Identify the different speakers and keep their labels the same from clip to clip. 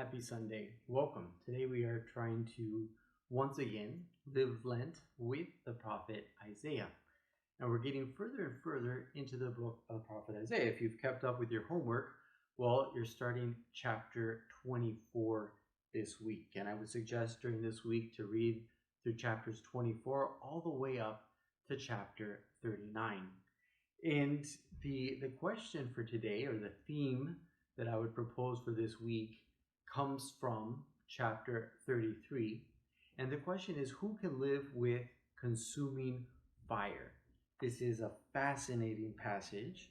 Speaker 1: Happy Sunday. Welcome. Today we are trying to once again live Lent with the prophet Isaiah. Now we're getting further and further into the book of the prophet Isaiah. If you've kept up with your homework, well, you're starting chapter 24 this week. And I would suggest during this week to read through chapters 24 all the way up to chapter 39. And the question for today, or the theme that I would propose for this week, comes from chapter 33. And the question is, who can live with consuming fire? This is a fascinating passage,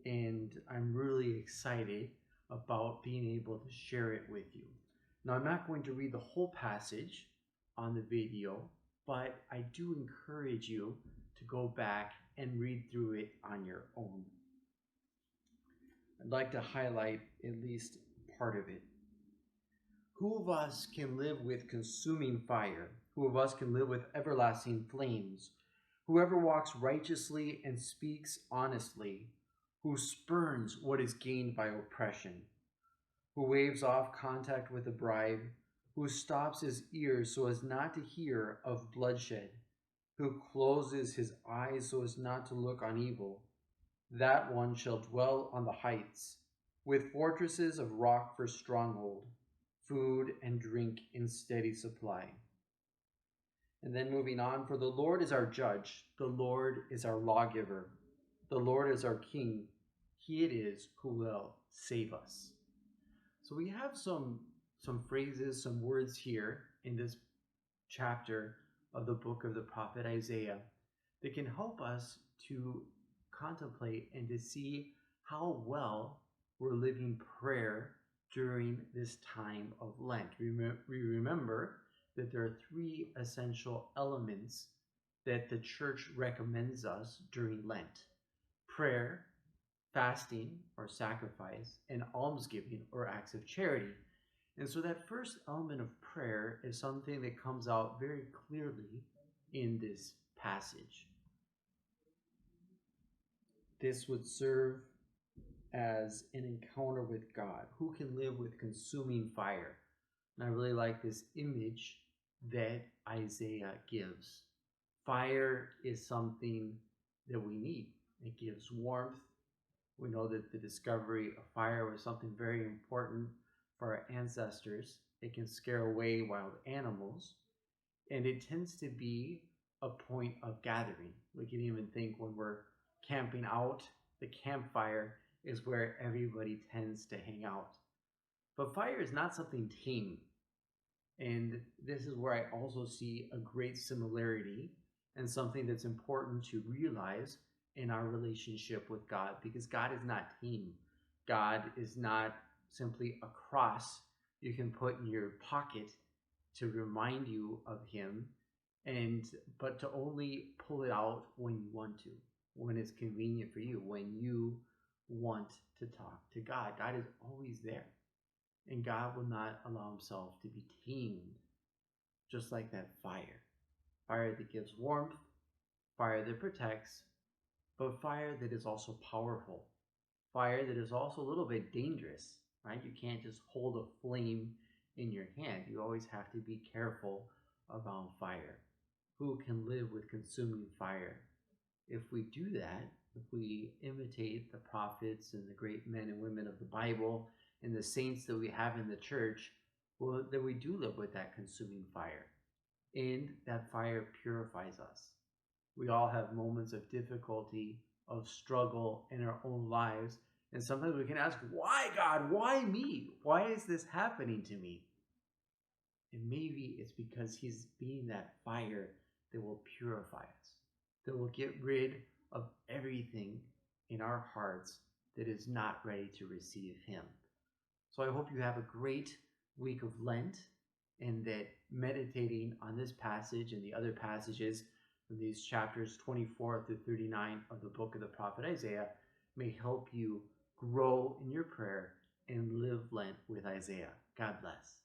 Speaker 1: and I'm really excited about being able to share it with you. Now, I'm not going to read the whole passage on the video, but I do encourage you to go back and read through it on your own. I'd like to highlight at least part of it. Who of us can live with consuming fire? Who of us can live with everlasting flames? Whoever walks righteously and speaks honestly, who spurns what is gained by oppression, who waves off contact with a bribe, who stops his ears so as not to hear of bloodshed, who closes his eyes so as not to look on evil, that one shall dwell on the heights, with fortresses of rock for stronghold, food and drink in steady supply. And then moving on, for the Lord is our judge, the Lord is our lawgiver, the Lord is our king, he it is who will save us. So we have some phrases, some words here in this chapter of the book of the prophet Isaiah that can help us to contemplate and to see how well we're living prayer during this time of Lent. We remember that there are three essential elements that the church recommends us during Lent: prayer, fasting or sacrifice, and almsgiving or acts of charity. And so that first element of prayer is something that comes out very clearly in this passage. This would serve as an encounter with God. Who can live with consuming fire? And I really like this image that Isaiah gives. Fire is something that we need. It gives warmth. We know that the discovery of fire was something very important for our ancestors. It can scare away wild animals, and it tends to be a point of gathering. We can even think when we're camping out, the campfire is where everybody tends to hang out. But fire is not something tame. And this is where I also see a great similarity and something that's important to realize in our relationship with God, because God is not tame. God is not simply a cross you can put in your pocket to remind you of him, but to only pull it out when you want to, when it's convenient for you, when you want to talk to God. God is always there, and God will not allow himself to be tamed, just like that fire. Fire that gives warmth, fire that protects, but fire that is also powerful. Fire that is also a little bit dangerous, right? You can't just hold a flame in your hand. You always have to be careful around fire. Who can live with consuming fire? If we do that, if we imitate the prophets and the great men and women of the Bible and the saints that we have in the church, well, then we do live with that consuming fire. And that fire purifies us. We all have moments of difficulty, of struggle in our own lives. And sometimes we can ask, why, God? Why me? Why is this happening to me? And maybe it's because he's being that fire that will purify us, that will get rid of everything in our hearts that is not ready to receive him. So I hope you have a great week of Lent, and that meditating on this passage and the other passages from these chapters 24 through 39 of the book of the prophet Isaiah may help you grow in your prayer and live Lent with Isaiah. God bless.